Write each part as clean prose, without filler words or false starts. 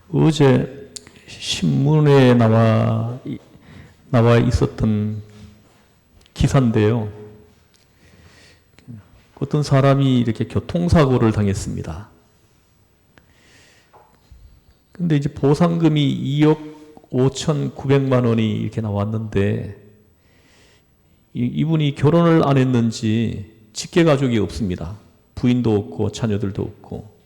어제 신문에 나와 있었던 기사인데요. 어떤 사람이 이렇게 교통사고를 당했습니다. 근데 이제 보상금이 2억 5,900만 원이 이렇게 나왔는데, 이분이 결혼을 안 했는지 직계가족이 없습니다. 부인도 없고 자녀들도 없고.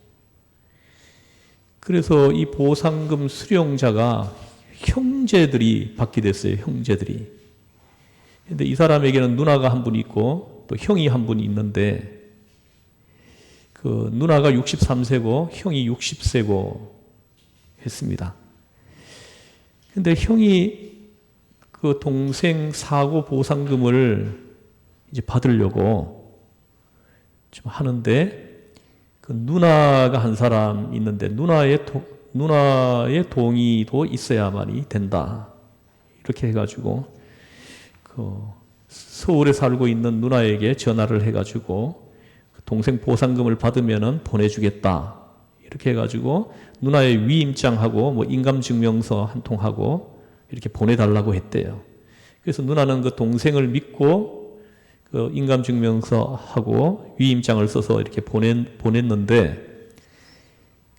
그래서 이 보상금 수령자가 형제들이 받게 됐어요. 형제들이. 근데 이 사람에게는 누나가 한 분 있고 또 형이 한 분 있는데, 그 누나가 63세고 형이 60세고 했습니다. 근데 형이 그 동생 사고 보상금을 이제 받으려고 좀 하는데, 그 누나가 한 사람 있는데 누나의 동의도 있어야만이 된다. 이렇게 해가지고 그 서울에 살고 있는 누나에게 전화를 해가지고 동생 보상금을 받으면은 보내주겠다. 이렇게 해가지고 누나의 위임장하고 뭐 인감증명서 한 통하고 이렇게 보내달라고 했대요. 그래서 누나는 그 동생을 믿고 그 인감증명서하고 위임장을 써서 이렇게 보냈는데,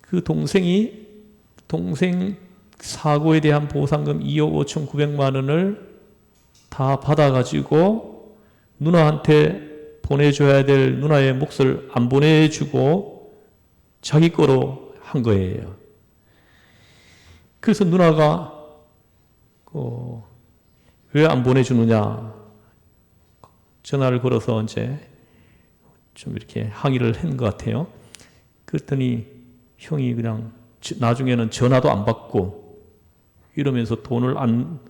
그 동생 사고에 대한 보상금 2억 5,900만 원을 다 받아가지고 누나한테 보내줘야 될 누나의 몫을 안 보내주고 자기 거로 한 거예요. 그래서 누나가 왜 안 보내주느냐 전화를 걸어서 이제 좀 이렇게 항의를 한 것 같아요. 그랬더니 형이 그냥 나중에는 전화도 안 받고 이러면서 돈을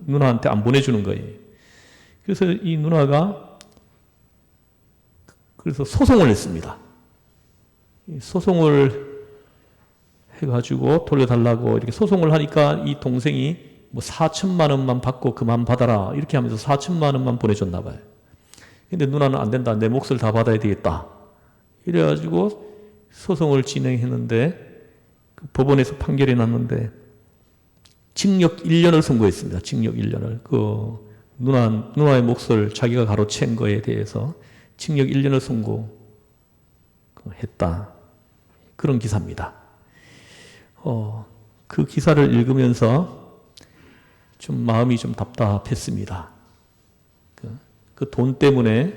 누나한테 안 보내주는 거예요. 그래서 이 누나가 그래서 소송을 했습니다. 소송을 해가지고 돌려달라고 이렇게 소송을 하니까 이 동생이 뭐 4천만 원만 받고 그만 받아라 이렇게 하면서 4천만 원만 보내줬나 봐요. 근데 누나는 안 된다. 내 몫을 다 받아야 되겠다. 이래가지고 소송을 진행했는데, 그 법원에서 판결이 났는데 징역 1년을 선고했습니다. 징역 1년을. 그 누나의 몫을 자기가 가로챈 거에 대해서 징역 1년을 선고했다. 그런 기사입니다. 그 기사를 읽으면서 좀 마음이 좀 답답했습니다. 그 돈 때문에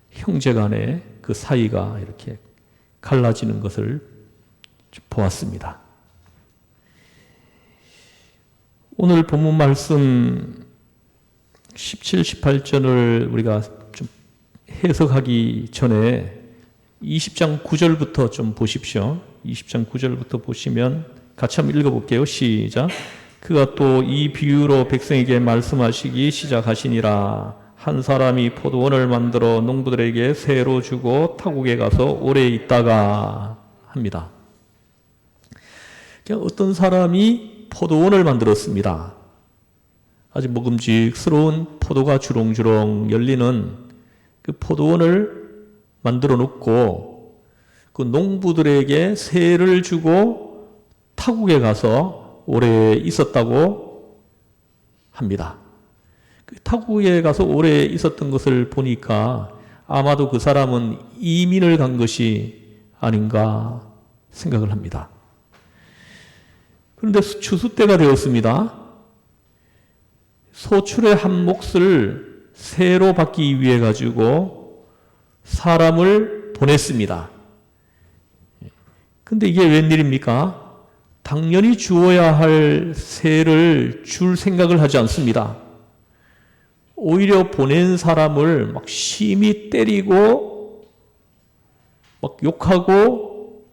형제 간의 그 사이가 이렇게 갈라지는 것을 보았습니다. 오늘 본문 말씀 17, 18절을 우리가 좀 해석하기 전에 20장 9절부터 좀 보십시오. 20장 9절부터 보시면 같이 한번 읽어볼게요. 시작. 그가 또 이 비유로 백성에게 말씀하시기 시작하시니라. 한 사람이 포도원을 만들어 농부들에게 세로 주고 타국에 가서 오래 있다가 합니다. 어떤 사람이 포도원을 만들었습니다. 아주 먹음직스러운 포도가 주렁주렁 열리는 그 포도원을 만들어 놓고 그 농부들에게 세를 주고 타국에 가서 오래 있었다고 합니다. 그 타국에 가서 오래 있었던 것을 보니까 아마도 그 사람은 이민을 간 것이 아닌가 생각을 합니다. 그런데 추수 때가 되었습니다. 소출의 한 몫을 세로 받기 위해 가지고 사람을 보냈습니다. 근데 이게 웬일입니까? 당연히 주어야 할 세를 줄 생각을 하지 않습니다. 오히려 보낸 사람을 막 심히 때리고 막 욕하고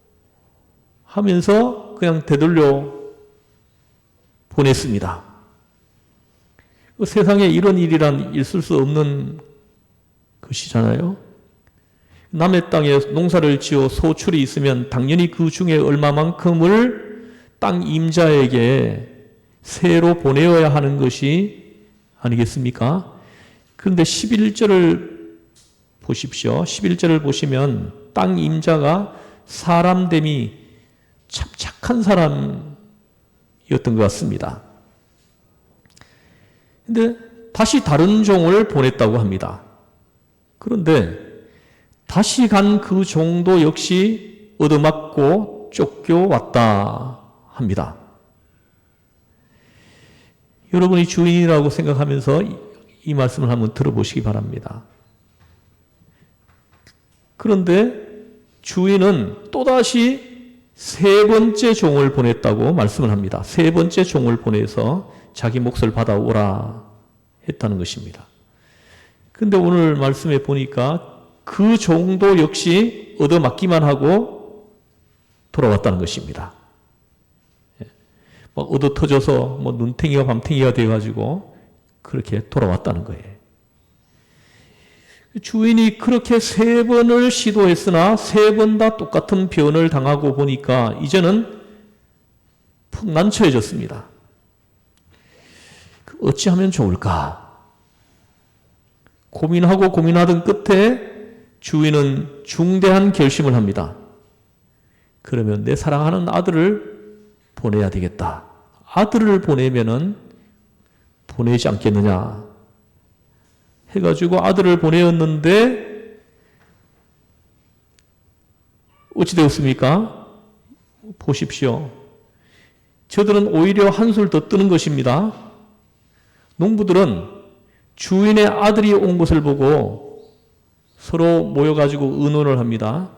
하면서 그냥 되돌려 보냈습니다. 그 세상에 이런 일이란 있을 수 없는 것이잖아요. 남의 땅에 농사를 지어 소출이 있으면 당연히 그 중에 얼마만큼을 땅 임자에게 세로 보내어야 하는 것이 아니겠습니까? 그런데 11절을 보십시오. 11절을 보시면 땅 임자가 사람됨이 참 착한 착한 사람이었던 것 같습니다. 근데 다시 다른 종을 보냈다고 합니다. 그런데 다시 간 그 종도 역시 얻어맞고 쫓겨왔다 합니다. 여러분이 주인이라고 생각하면서 이 말씀을 한번 들어보시기 바랍니다. 그런데 주인은 또다시 세 번째 종을 보냈다고 말씀을 합니다. 세 번째 종을 보내서 자기 몫을 받아오라 했다는 것입니다. 그런데 오늘 말씀에 보니까 그 종도 역시 얻어맞기만 하고 돌아왔다는 것입니다. 막 얻어 터져서 뭐 눈탱이가 밤탱이가 되어가지고 그렇게 돌아왔다는 거예요. 주인이 그렇게 세 번을 시도했으나 세 번 다 똑같은 변을 당하고 보니까 이제는 푹 난처해졌습니다. 어찌하면 좋을까? 고민하고 고민하던 끝에 주인은 중대한 결심을 합니다. 그러면 내 사랑하는 아들을 보내야 되겠다. 아들을 보내면은 보내지 않겠느냐 해가지고 아들을 보내었는데 어찌 되었습니까? 보십시오. 저들은 오히려 한술 더 뜨는 것입니다. 농부들은 주인의 아들이 온 것을 보고 서로 모여가지고 의논을 합니다.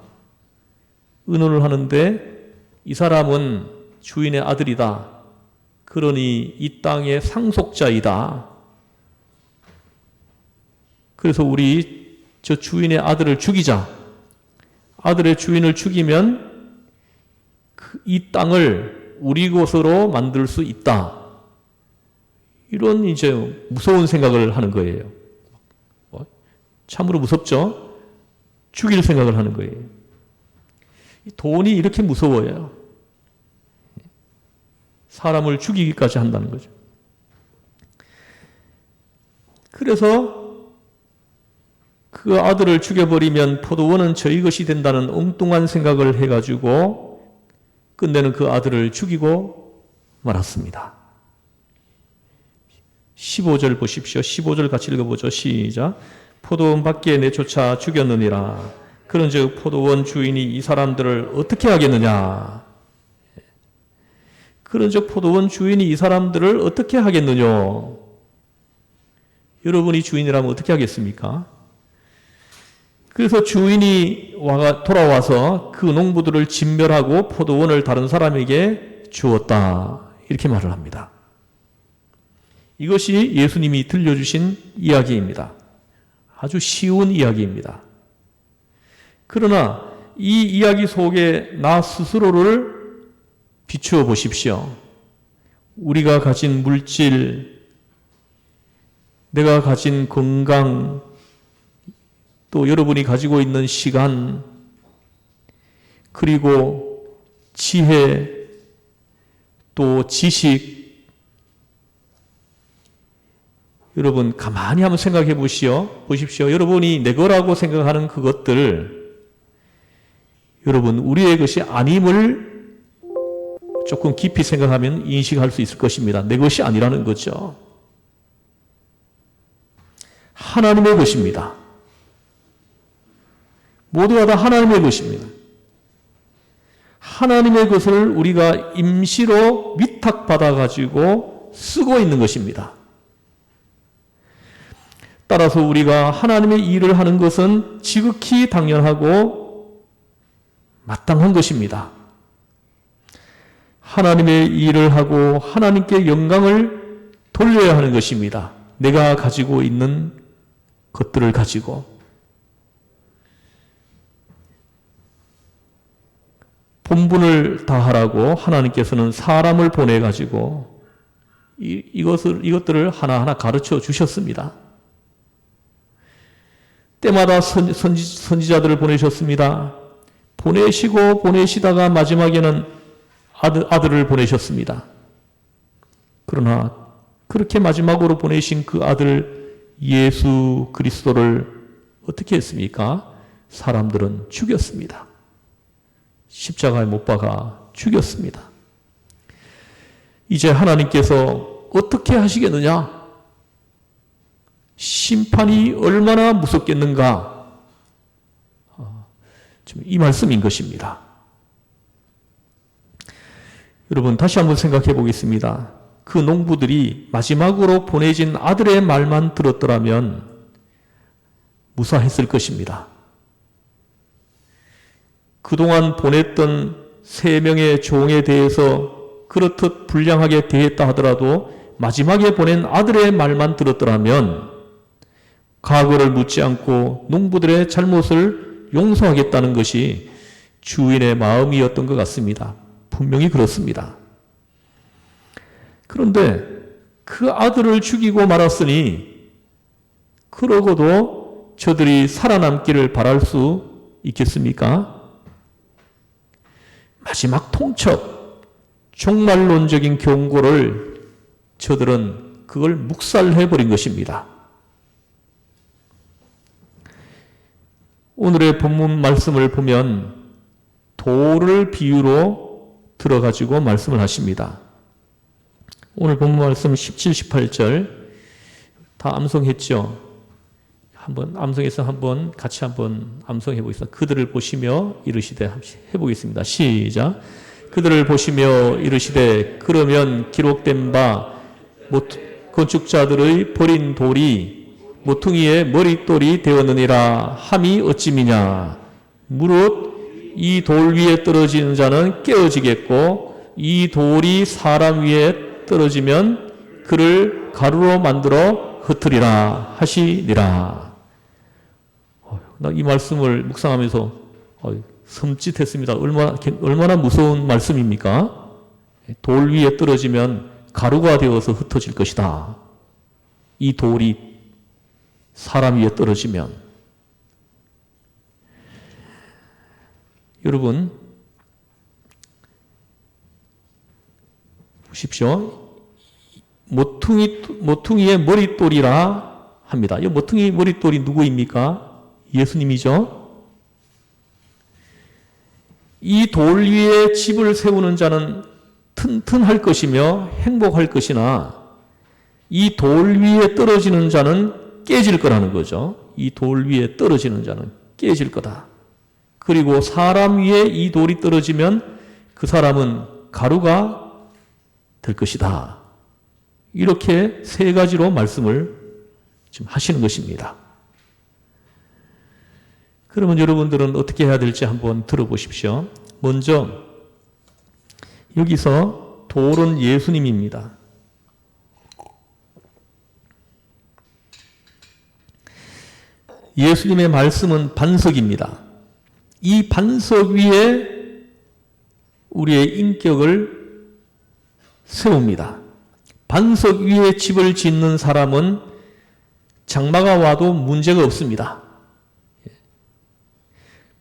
의논을 하는데 이 사람은 주인의 아들이다. 그러니 이 땅의 상속자이다. 그래서 우리 저 주인의 아들을 죽이자. 아들의 주인을 죽이면 이 땅을 우리 것으로 만들 수 있다. 이런 이제 무서운 생각을 하는 거예요. 참으로 무섭죠? 죽일 생각을 하는 거예요. 돈이 이렇게 무서워요. 사람을 죽이기까지 한다는 거죠. 그래서 그 아들을 죽여버리면 포도원은 저희 것이 된다는 엉뚱한 생각을 해가지고 끝내는 그 아들을 죽이고 말았습니다. 15절 보십시오. 15절 같이 읽어보죠. 시작. 포도원 밖에 내쫓아 죽였느니라. 그런즉 포도원 주인이 이 사람들을 어떻게 하겠느냐. 그런즉 포도원 주인이 이 사람들을 어떻게 하겠느냐. 여러분이 주인이라면 어떻게 하겠습니까? 그래서 주인이 돌아와서 그 농부들을 진멸하고 포도원을 다른 사람에게 주었다. 이렇게 말을 합니다. 이것이 예수님이 들려주신 이야기입니다. 아주 쉬운 이야기입니다. 그러나 이 이야기 속에 나 스스로를 비추어 보십시오. 우리가 가진 물질, 내가 가진 건강, 또 여러분이 가지고 있는 시간, 그리고 지혜, 또 지식, 여러분 가만히 한번 생각해 보십시오. 여러분이 내 거라고 생각하는 그것들, 여러분 우리의 것이 아님을 조금 깊이 생각하면 인식할 수 있을 것입니다. 내 것이 아니라는 거죠. 하나님의 것입니다. 모두가 다 하나님의 것입니다. 하나님의 것을 우리가 임시로 위탁받아가지고 쓰고 있는 것입니다. 따라서 우리가 하나님의 일을 하는 것은 지극히 당연하고 마땅한 것입니다. 하나님의 일을 하고 하나님께 영광을 돌려야 하는 것입니다. 내가 가지고 있는 것들을 가지고. 본분을 다하라고 하나님께서는 사람을 보내가지고 이것들을 하나하나 가르쳐 주셨습니다. 때마다 선지자들을 보내셨습니다. 보내시고 보내시다가 마지막에는 아들을 보내셨습니다. 그러나 그렇게 마지막으로 보내신 그 아들 예수 그리스도를 어떻게 했습니까? 사람들은 죽였습니다. 십자가에 못 박아 죽였습니다. 이제 하나님께서 어떻게 하시겠느냐? 심판이 얼마나 무섭겠는가? 지금 이 말씀인 것입니다. 여러분, 다시 한번 생각해 보겠습니다. 그 농부들이 마지막으로 보내진 아들의 말만 들었더라면 무사했을 것입니다. 그동안 보냈던 3명의 종에 대해서 그렇듯 불량하게 대했다 하더라도 마지막에 보낸 아들의 말만 들었더라면 과거를 묻지 않고 농부들의 잘못을 용서하겠다는 것이 주인의 마음이었던 것 같습니다. 분명히 그렇습니다. 그런데 그 아들을 죽이고 말았으니 그러고도 저들이 살아남기를 바랄 수 있겠습니까? 마지막 통첩, 종말론적인 경고를 저들은 그걸 묵살해버린 것입니다. 오늘의 본문 말씀을 보면 돌을 비유로 들어가지고 말씀을 하십니다. 오늘 본문 말씀 17, 18절 다 암송했죠? 암송해서 같이 한번 암송해 보겠습니다. 그들을 보시며 이르시되 해보겠습니다. 시작. 그들을 보시며 이르시되 그러면 기록된 바 건축자들의 버린 돌이 모퉁이의 머릿돌이 되었느니라 함이 어찌미냐. 무릇 이 돌 위에 떨어지는 자는 깨어지겠고 이 돌이 사람 위에 떨어지면 그를 가루로 만들어 흩으리라 하시니라. 나 이 말씀을 묵상하면서 섬찟했습니다. 얼마나 무서운 말씀입니까? 돌 위에 떨어지면 가루가 되어서 흩어질 것이다. 이 돌이 사람 위에 떨어지면. 여러분, 보십시오. 모퉁이의 머릿돌이라 합니다. 이 모퉁이 머릿돌이 누구입니까? 예수님이죠. 이 돌 위에 집을 세우는 자는 튼튼할 것이며 행복할 것이나 이 돌 위에 떨어지는 자는 깨질 거라는 거죠. 이 돌 위에 떨어지는 자는 깨질 거다. 그리고 사람 위에 이 돌이 떨어지면 그 사람은 가루가 될 것이다. 이렇게 3가지로 말씀을 지금 하시는 것입니다. 그러면 여러분들은 어떻게 해야 될지 한번 들어보십시오. 먼저 여기서 돌은 예수님입니다. 예수님의 말씀은 반석입니다. 이 반석 위에 우리의 인격을 세웁니다. 반석 위에 집을 짓는 사람은 장마가 와도 문제가 없습니다.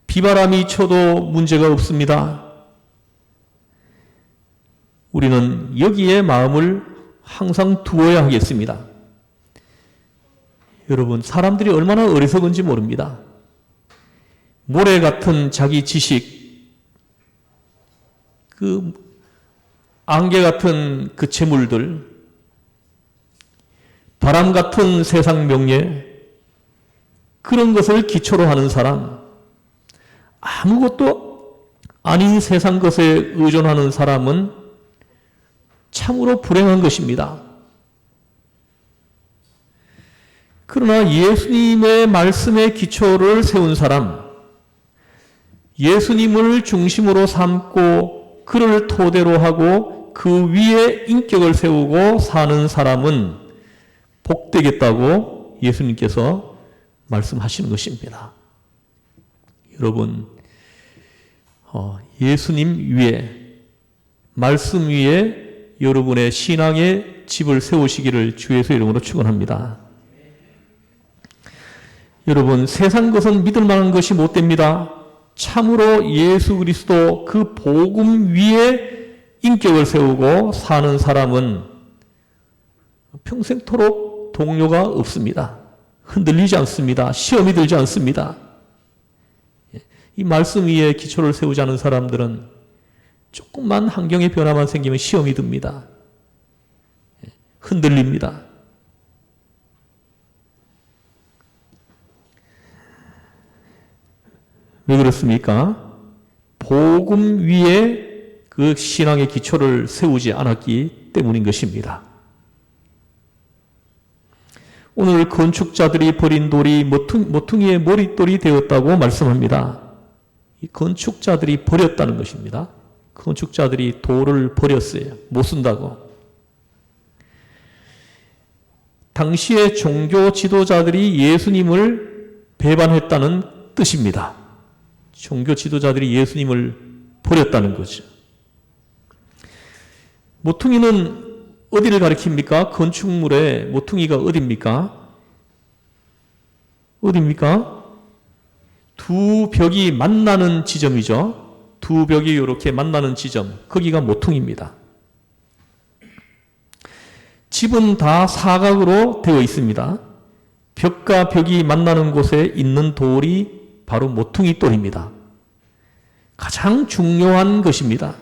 비바람이 쳐도 문제가 없습니다. 우리는 여기에 마음을 항상 두어야 하겠습니다. 여러분, 사람들이 얼마나 어리석은지 모릅니다. 모래 같은 자기 지식, 그 안개 같은 그 재물들, 바람 같은 세상 명예, 그런 것을 기초로 하는 사람, 아무것도 아닌 세상 것에 의존하는 사람은 참으로 불행한 것입니다. 그러나 예수님의 말씀의 기초를 세운 사람, 예수님을 중심으로 삼고 그를 토대로 하고 그 위에 인격을 세우고 사는 사람은 복되겠다고 예수님께서 말씀하시는 것입니다. 여러분, 예수님 위에, 말씀 위에 여러분의 신앙의 집을 세우시기를 주 예수의 이름으로 축원합니다. 여러분, 세상 것은 믿을 만한 것이 못 됩니다. 참으로 예수 그리스도 그 복음 위에 인격을 세우고 사는 사람은 평생토록 동료가 없습니다. 흔들리지 않습니다. 시험이 들지 않습니다. 이 말씀 위에 기초를 세우지 않은 사람들은 조금만 환경의 변화만 생기면 시험이 듭니다. 흔들립니다. 왜 그렇습니까? 복음 위에 그 신앙의 기초를 세우지 않았기 때문인 것입니다. 오늘 건축자들이 버린 돌이 모퉁이의 머릿돌이 되었다고 말씀합니다. 이 건축자들이 버렸다는 것입니다. 건축자들이 돌을 버렸어요. 못 쓴다고. 당시의 종교 지도자들이 예수님을 배반했다는 뜻입니다. 종교 지도자들이 예수님을 버렸다는 거죠. 모퉁이는 어디를 가리킵니까? 건축물의 모퉁이가 어디입니까? 어디입니까? 두 벽이 만나는 지점이죠. 두 벽이 이렇게 만나는 지점, 거기가 모퉁이입니다. 집은 다 사각으로 되어 있습니다. 벽과 벽이 만나는 곳에 있는 돌이 바로 모퉁이 돌입니다. 가장 중요한 것입니다.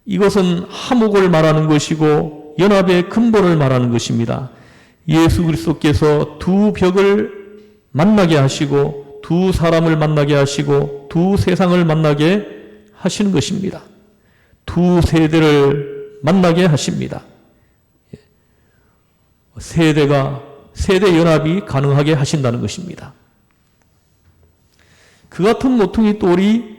이것은 화목을 말하는 것이고 연합의 근본을 말하는 것입니다. 예수 그리스도께서 두 벽을 만나게 하시고 두 사람을 만나게 하시고 두 세상을 만나게 하시는 것입니다. 두 세대를 만나게 하십니다. 세대 연합이 가능하게 하신다는 것입니다. 그 같은 모퉁이 돌이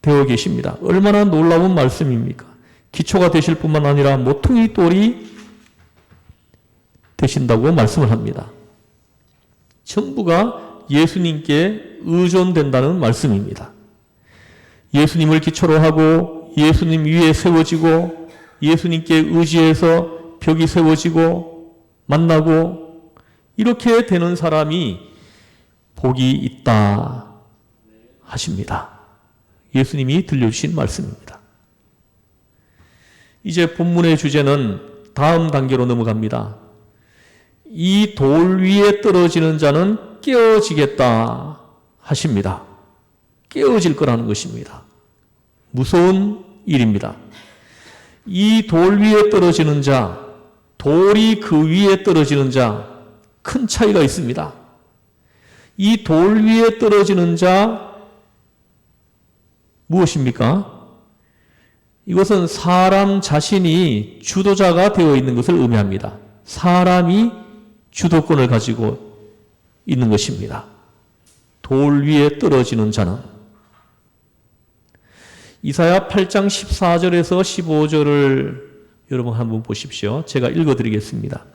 되어 계십니다. 얼마나 놀라운 말씀입니까? 기초가 되실 뿐만 아니라 모퉁이 돌이 되신다고 말씀을 합니다. 전부가 예수님께 의존된다는 말씀입니다. 예수님을 기초로 하고 예수님 위에 세워지고 예수님께 의지해서 벽이 세워지고 만나고 이렇게 되는 사람이 복이 있다 하십니다. 예수님이 들려주신 말씀입니다. 이제 본문의 주제는 다음 단계로 넘어갑니다. 이 돌 위에 떨어지는 자는 깨어지겠다 하십니다. 깨어질 거라는 것입니다. 무서운 일입니다. 이 돌 위에 떨어지는 자, 돌이 그 위에 떨어지는 자, 큰 차이가 있습니다. 이 돌 위에 떨어지는 자, 무엇입니까? 이것은 사람 자신이 주도자가 되어 있는 것을 의미합니다. 사람이 주도권을 가지고 있는 것입니다. 돌 위에 떨어지는 자는 이사야 8장 14절에서 15절을 여러분 한번 보십시오. 제가 읽어드리겠습니다.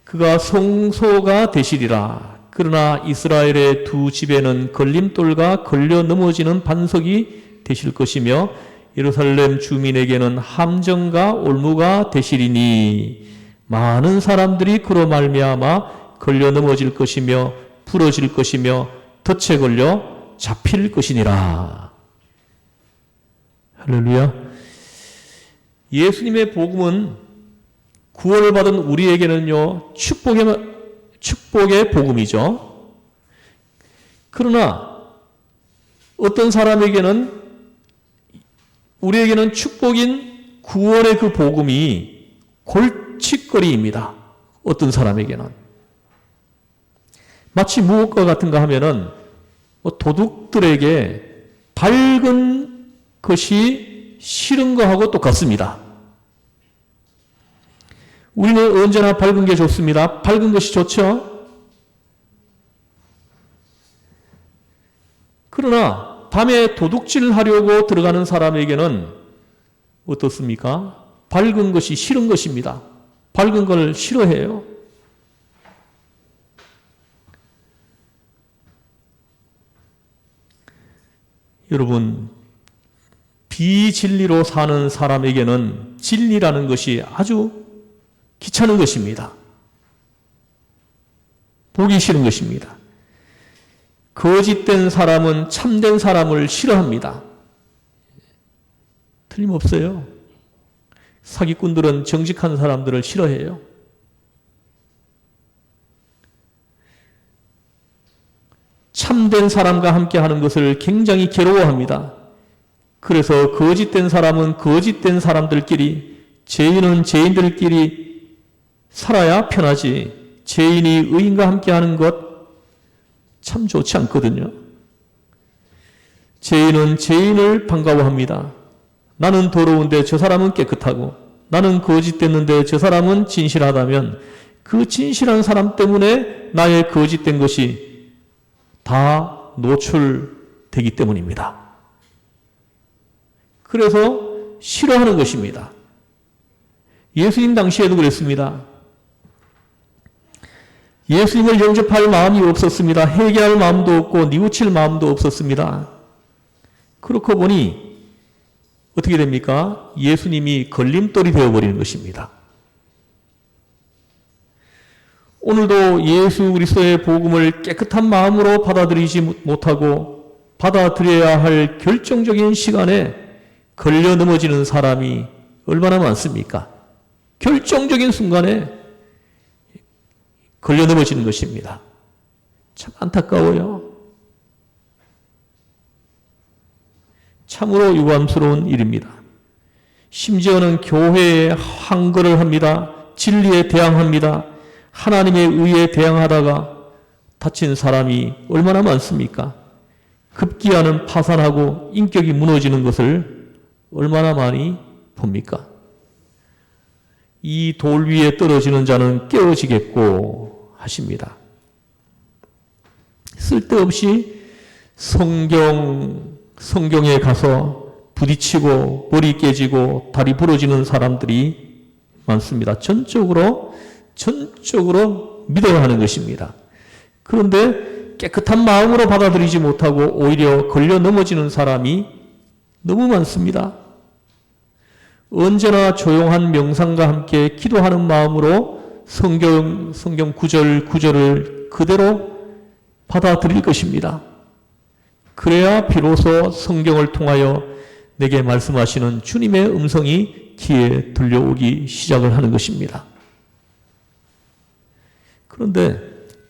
그가 성소가 되시리라. 그러나 이스라엘의 두 집에는 걸림돌과 걸려 넘어지는 반석이 되실 것이며 예루살렘 주민에게는 함정과 올무가 되시리니 많은 사람들이 그로 말미암아 걸려 넘어질 것이며 부러질 것이며 덫에 걸려 잡힐 것이니라. 할렐루야. 예수님의 복음은 구원을 받은 우리에게는요 축복의 복음이죠. 그러나 어떤 사람에게는 우리에게는 축복인 구원의 그 복음이 골칫거리입니다. 어떤 사람에게는. 마치 무엇과 같은가 하면은 도둑들에게 밝은 것이 싫은 것하고 똑같습니다. 우리는 언제나 밝은 게 좋습니다. 밝은 것이 좋죠? 그러나 밤에 도둑질 하려고 들어가는 사람에게는 어떻습니까? 밝은 것이 싫은 것입니다. 밝은 걸 싫어해요. 여러분, 비진리로 사는 사람에게는 진리라는 것이 아주 귀찮은 것입니다. 보기 싫은 것입니다. 거짓된 사람은 참된 사람을 싫어합니다. 틀림없어요. 사기꾼들은 정직한 사람들을 싫어해요. 참된 사람과 함께 하는 것을 굉장히 괴로워합니다. 그래서 거짓된 사람은 거짓된 사람들끼리 죄인은 죄인들끼리 살아야 편하지 죄인이 의인과 함께하는 것 참 좋지 않거든요. 죄인은 죄인을 반가워합니다. 나는 더러운데 저 사람은 깨끗하고 나는 거짓됐는데 저 사람은 진실하다면 그 진실한 사람 때문에 나의 거짓된 것이 다 노출되기 때문입니다. 그래서 싫어하는 것입니다. 예수님 당시에도 그랬습니다. 예수님을 영접할 마음이 없었습니다. 회개할 마음도 없고 뉘우칠 마음도 없었습니다. 그렇고 보니 어떻게 됩니까? 예수님이 걸림돌이 되어버리는 것입니다. 오늘도 예수 그리스도의 복음을 깨끗한 마음으로 받아들이지 못하고 받아들여야 할 결정적인 시간에 걸려 넘어지는 사람이 얼마나 많습니까? 결정적인 순간에 걸려 넘어지는 것입니다. 참 안타까워요. 참으로 유감스러운 일입니다. 심지어는 교회에 항거를 합니다. 진리에 대항합니다. 하나님의 의에 대항하다가 다친 사람이 얼마나 많습니까? 급기야는 파산하고 인격이 무너지는 것을 얼마나 많이 봅니까? 이 돌 위에 떨어지는 자는 깨어지겠고 하십니다. 쓸데없이 성경에 가서 부딪히고 머리 깨지고 다리 부러지는 사람들이 많습니다. 전적으로 믿어야 하는 것입니다. 그런데 깨끗한 마음으로 받아들이지 못하고 오히려 걸려 넘어지는 사람이 너무 많습니다. 언제나 조용한 명상과 함께 기도하는 마음으로 성경 구절을 그대로 받아들일 것입니다. 그래야 비로소 성경을 통하여 내게 말씀하시는 주님의 음성이 귀에 들려오기 시작을 하는 것입니다. 그런데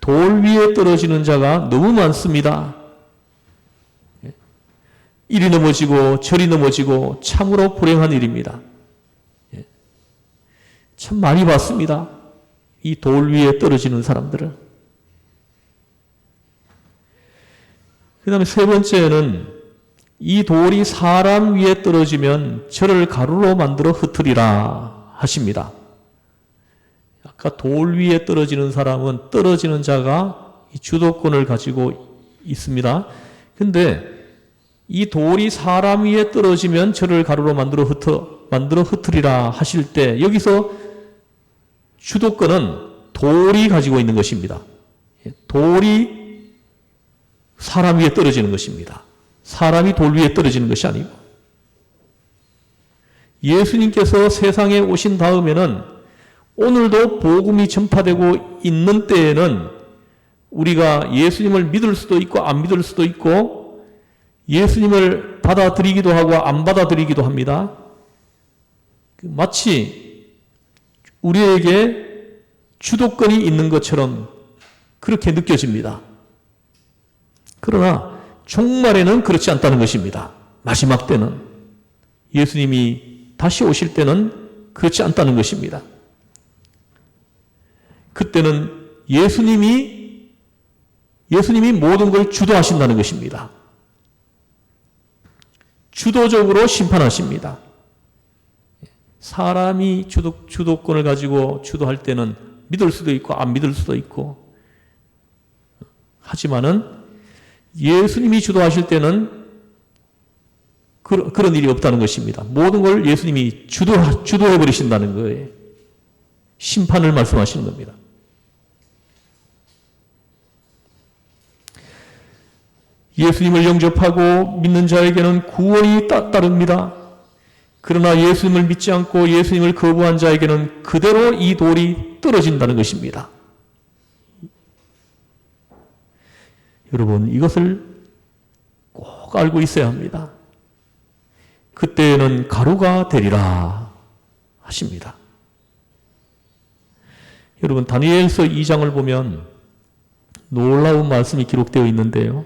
돌 위에 떨어지는 자가 너무 많습니다. 이리 넘어지고 저리 넘어지고 참으로 불행한 일입니다. 참 많이 봤습니다. 이 돌 위에 떨어지는 사람들을. 그 다음에 세 번째는 이 돌이 사람 위에 떨어지면 저를 가루로 만들어 흩으리라 하십니다. 아까 돌 위에 떨어지는 사람은 떨어지는 자가 주도권을 가지고 있습니다. 근데 이 돌이 사람 위에 떨어지면 저를 가루로 만들어 흩으리라 하실 때 여기서 주도권은 돌이 가지고 있는 것입니다. 돌이 사람 위에 떨어지는 것입니다. 사람이 돌 위에 떨어지는 것이 아니고 예수님께서 세상에 오신 다음에는 오늘도 복음이 전파되고 있는 때에는 우리가 예수님을 믿을 수도 있고 안 믿을 수도 있고 예수님을 받아들이기도 하고 안 받아들이기도 합니다. 마치 우리에게 주도권이 있는 것처럼 그렇게 느껴집니다. 그러나 종말에는 그렇지 않다는 것입니다. 마지막 때는 예수님이 다시 오실 때는 그렇지 않다는 것입니다. 그때는 예수님이 모든 걸 주도하신다는 것입니다. 주도적으로 심판하십니다. 사람이 주도권을 가지고 주도할 때는 믿을 수도 있고 안 믿을 수도 있고 하지만은 예수님이 주도하실 때는 그런 일이 없다는 것입니다. 모든 걸 예수님이 주도해 버리신다는 거예요. 심판을 말씀하시는 겁니다. 예수님을 영접하고 믿는 자에게는 구원이 따릅니다. 그러나 예수님을 믿지 않고 예수님을 거부한 자에게는 그대로 이 돌이 떨어진다는 것입니다. 여러분, 이것을 꼭 알고 있어야 합니다. 그때에는 가루가 되리라 하십니다. 여러분, 다니엘서 2장을 보면 놀라운 말씀이 기록되어 있는데요.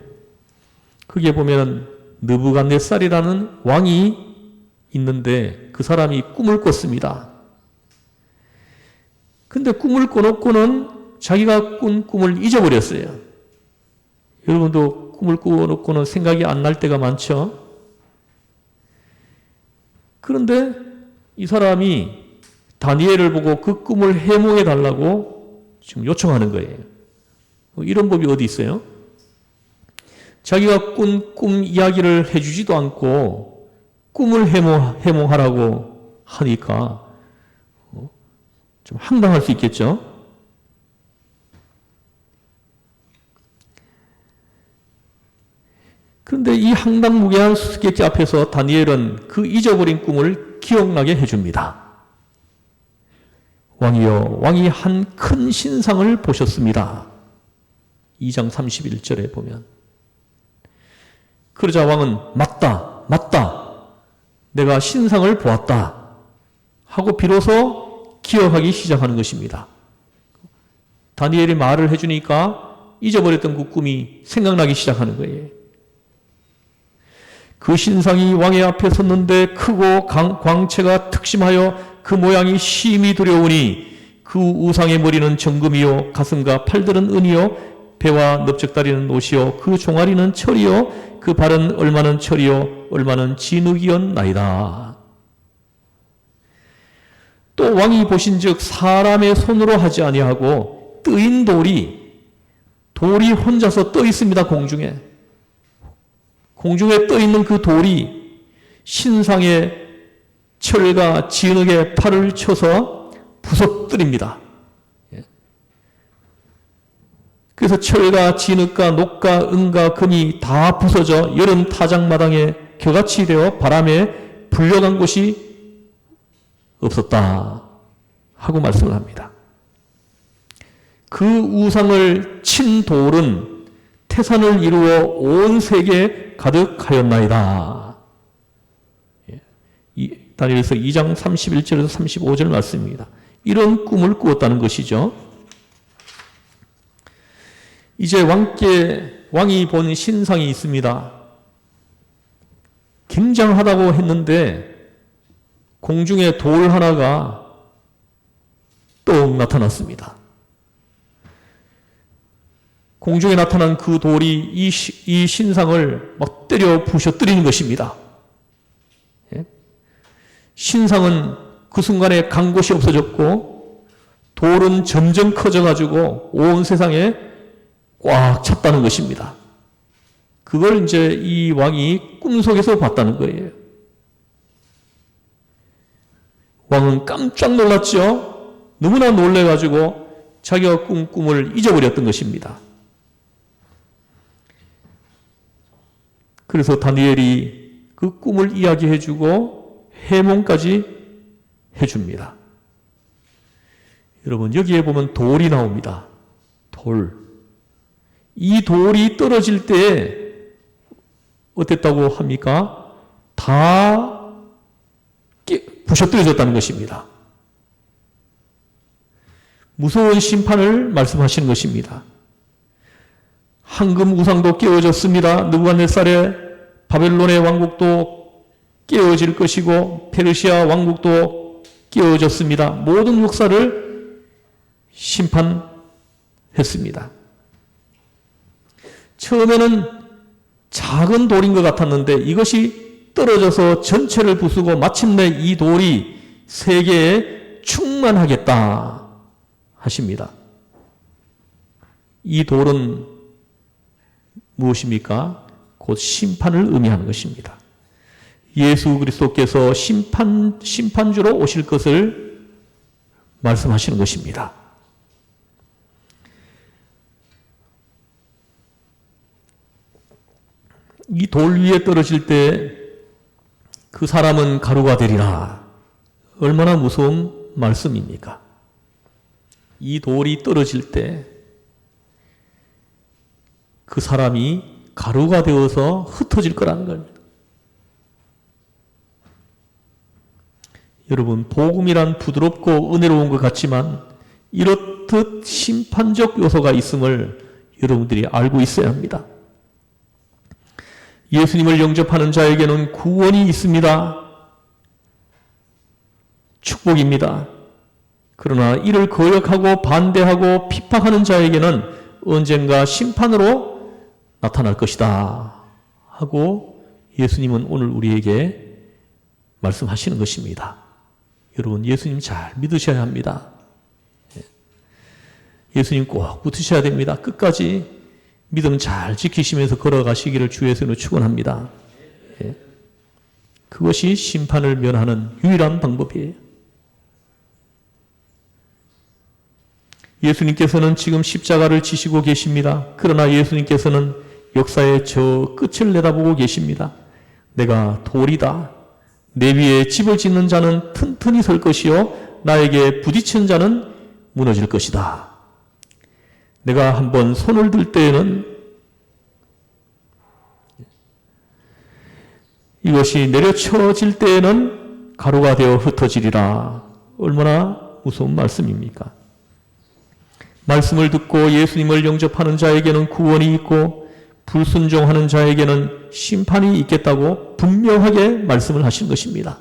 거기에 보면 느부갓네살이라는 왕이 있는데 그 사람이 꿈을 꿨습니다. 근데 꿈을 꿔놓고는 자기가 꾼 꿈을 잊어버렸어요. 여러분도 꿈을 꿔놓고는 생각이 안 날 때가 많죠? 그런데 이 사람이 다니엘을 보고 그 꿈을 해몽해 달라고 지금 요청하는 거예요. 이런 법이 어디 있어요? 자기가 꾼 꿈 이야기를 해주지도 않고 꿈을 해몽하라고 하니까 좀 황당할 수 있겠죠? 그런데 이 황당무계한 수수께끼 앞에서 다니엘은 그 잊어버린 꿈을 기억나게 해줍니다. 왕이여, 왕이 한 큰 신상을 보셨습니다. 2장 31절에 보면. 그러자 왕은 맞다. 내가 신상을 보았다. 하고 비로소 기억하기 시작하는 것입니다. 다니엘이 말을 해주니까 잊어버렸던 그 꿈이 생각나기 시작하는 거예요. 그 신상이 왕의 앞에 섰는데 크고 광채가 특심하여 그 모양이 심히 두려우니 그 우상의 머리는 정금이요 가슴과 팔들은 은이요 배와 넓적다리는 옷이요 그 종아리는 철이요 그 발은 얼마는 철이요 얼마는 진흙이었나이다. 또 왕이 보신즉 사람의 손으로 하지 아니하고 뜨인 돌이 혼자서 떠 있습니다. 공중에 떠 있는 그 돌이 신상의 철과 진흙에 팔을 쳐서 부서뜨립니다. 그래서 철과 진흙과 녹과 은과 금이 다 부서져 여름 타작마당에 겨같이 되어 바람에 불려간 곳이 없었다 하고 말씀을 합니다. 그 우상을 친 돌은 태산을 이루어 온 세계에 가득하였나이다. 다니엘서 2장 31절에서 35절 말씀입니다. 이런 꿈을 꾸었다는 것이죠. 이제 왕이 본 신상이 있습니다. 굉장하다고 했는데 공중에 돌 하나가 떡 나타났습니다. 공중에 나타난 그 돌이 이 신상을 막 때려 부셔뜨리는 것입니다. 신상은 그 순간에 간 곳이 없어졌고 돌은 점점 커져가지고 온 세상에 꽉 찼다는 것입니다. 그걸 이제 이 왕이 꿈속에서 봤다는 거예요. 왕은 깜짝 놀랐죠. 너무나 놀래가지고 자기가 꾼 꿈을 잊어버렸던 것입니다. 그래서 다니엘이 그 꿈을 이야기해주고 해몽까지 해줍니다. 여러분 여기에 보면 돌이 나옵니다. 이 돌이 떨어질 때 어땠다고 합니까? 다 부셔뜨려졌다는 것입니다. 무서운 심판을 말씀하시는 것입니다. 황금 우상도 깨어졌습니다. 느부갓네살의 바벨론의 왕국도 깨어질 것이고 페르시아 왕국도 깨어졌습니다. 모든 역사를 심판했습니다. 처음에는 작은 돌인 것 같았는데 이것이 떨어져서 전체를 부수고 마침내 이 돌이 세계에 충만하겠다 하십니다. 이 돌은 무엇입니까? 곧 심판을 의미하는 것입니다. 예수 그리스도께서 심판주로 오실 것을 말씀하시는 것입니다. 이 돌 위에 떨어질 때 그 사람은 가루가 되리라. 얼마나 무서운 말씀입니까? 이 돌이 떨어질 때 그 사람이 가루가 되어서 흩어질 거라는 겁니다. 여러분, 복음이란 부드럽고 은혜로운 것 같지만 이렇듯 심판적 요소가 있음을 여러분들이 알고 있어야 합니다. 예수님을 영접하는 자에게는 구원이 있습니다. 축복입니다. 그러나 이를 거역하고 반대하고 핍박하는 자에게는 언젠가 심판으로 나타날 것이다 하고 예수님은 오늘 우리에게 말씀하시는 것입니다. 여러분, 예수님 잘 믿으셔야 합니다. 예수님 꼭 붙으셔야 됩니다. 끝까지 믿음 잘 지키시면서 걸어가시기를 주 예수님으로 축원합니다. 그것이 심판을 면하는 유일한 방법이에요. 예수님께서는 지금 십자가를 지시고 계십니다. 그러나 예수님께서는 역사의 저 끝을 내다보고 계십니다. 내가 돌이다. 내 위에 집을 짓는 자는 튼튼히 설 것이요 나에게 부딪히는 자는 무너질 것이다. 내가 한번 손을 들 때에는 이것이 내려쳐질 때에는 가루가 되어 흩어지리라. 얼마나 무서운 말씀입니까? 말씀을 듣고 예수님을 영접하는 자에게는 구원이 있고 불순종하는 자에게는 심판이 있겠다고 분명하게 말씀을 하신 것입니다.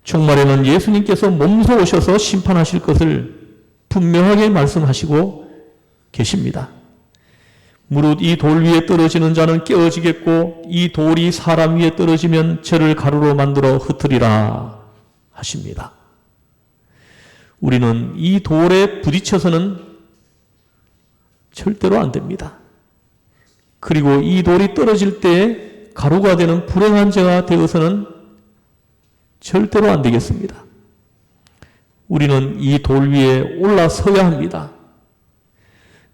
종말에는 예수님께서 몸소 오셔서 심판하실 것을 분명하게 말씀하시고 계십니다. 무릇 이 돌 위에 떨어지는 자는 깨어지겠고 이 돌이 사람 위에 떨어지면 저를 가루로 만들어 흩으리라 하십니다. 우리는 이 돌에 부딪혀서는 절대로 안 됩니다. 그리고 이 돌이 떨어질 때 가루가 되는 불행한 자가 되어서는 절대로 안 되겠습니다. 우리는 이 돌 위에 올라서야 합니다.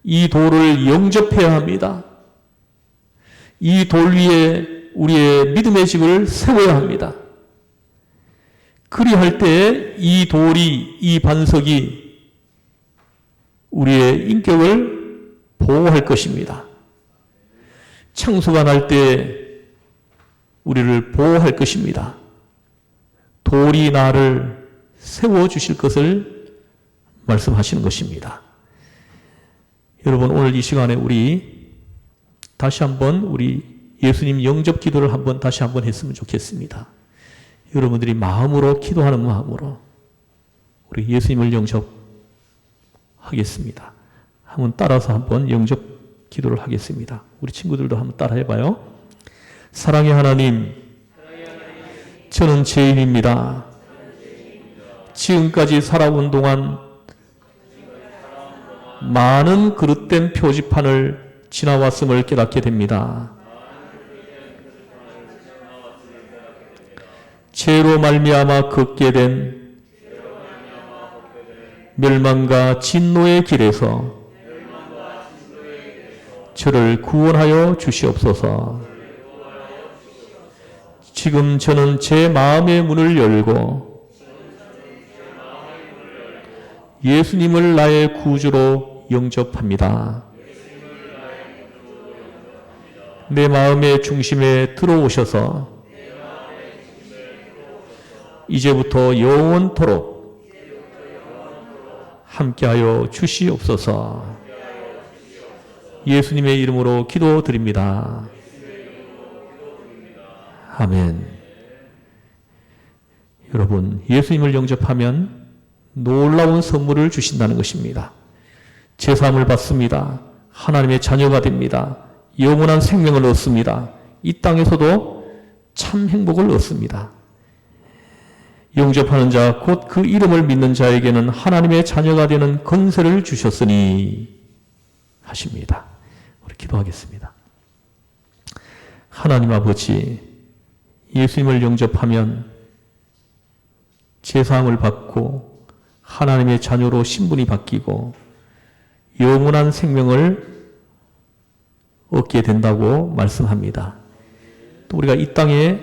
이 돌을 영접해야 합니다. 이 돌 위에 우리의 믿음의 집을 세워야 합니다. 그리할 때 이 돌이, 이 반석이 우리의 인격을 보호할 것입니다. 창수가 날 때 우리를 보호할 것입니다. 돌이 나를 세워주실 것을 말씀하시는 것입니다. 여러분, 오늘 이 시간에 우리 다시 한번 우리 예수님 영접 기도를 다시 한번 했으면 좋겠습니다. 여러분들이 마음으로 기도하는 마음으로 우리 예수님을 영접하겠습니다. 한번 따라서 한번 영접 기도를 하겠습니다. 우리 친구들도 한번 따라 해봐요. 사랑의 하나님, 저는 죄인입니다. 지금까지 살아온 동안 많은 그릇된 표지판을 지나왔음을 깨닫게 됩니다. 죄로 말미암아 걷게 된 멸망과 진노의 길에서 저를 구원하여 주시옵소서. 지금 저는 제 마음의 문을 열고 예수님을 나의 구주로 영접합니다. 내 마음의 중심에 들어오셔서 이제부터 영원토록 함께하여 주시옵소서. 예수님의 이름으로 기도드립니다. 아멘. 여러분, 예수님을 영접하면 놀라운 선물을 주신다는 것입니다. 제사함을 받습니다. 하나님의 자녀가 됩니다. 영원한 생명을 얻습니다. 이 땅에서도 참 행복을 얻습니다. 영접하는 자, 곧 그 이름을 믿는 자에게는 하나님의 자녀가 되는 권세를 주셨으니 하십니다. 우리 기도하겠습니다. 하나님 아버지, 예수님을 영접하면 제사함을 받고 하나님의 자녀로 신분이 바뀌고 영원한 생명을 얻게 된다고 말씀합니다. 또 우리가 이 땅에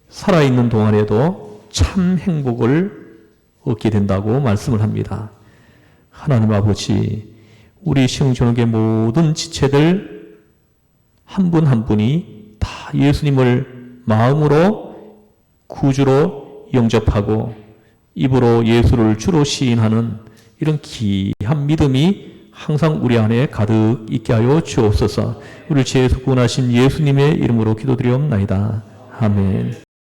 살아있는 동안에도 참 행복을 얻게 된다고 말씀을 합니다. 하나님 아버지, 우리 시흥전역의 모든 지체들 한 분 한 분이 다 예수님을 마음으로 구주로 영접하고 입으로 예수를 주로 시인하는 이런 귀한 믿음이 항상 우리 안에 가득 있게 하여 주옵소서. 우리를 죄에서 구원하신 예수님의 이름으로 기도드리옵나이다. 아멘.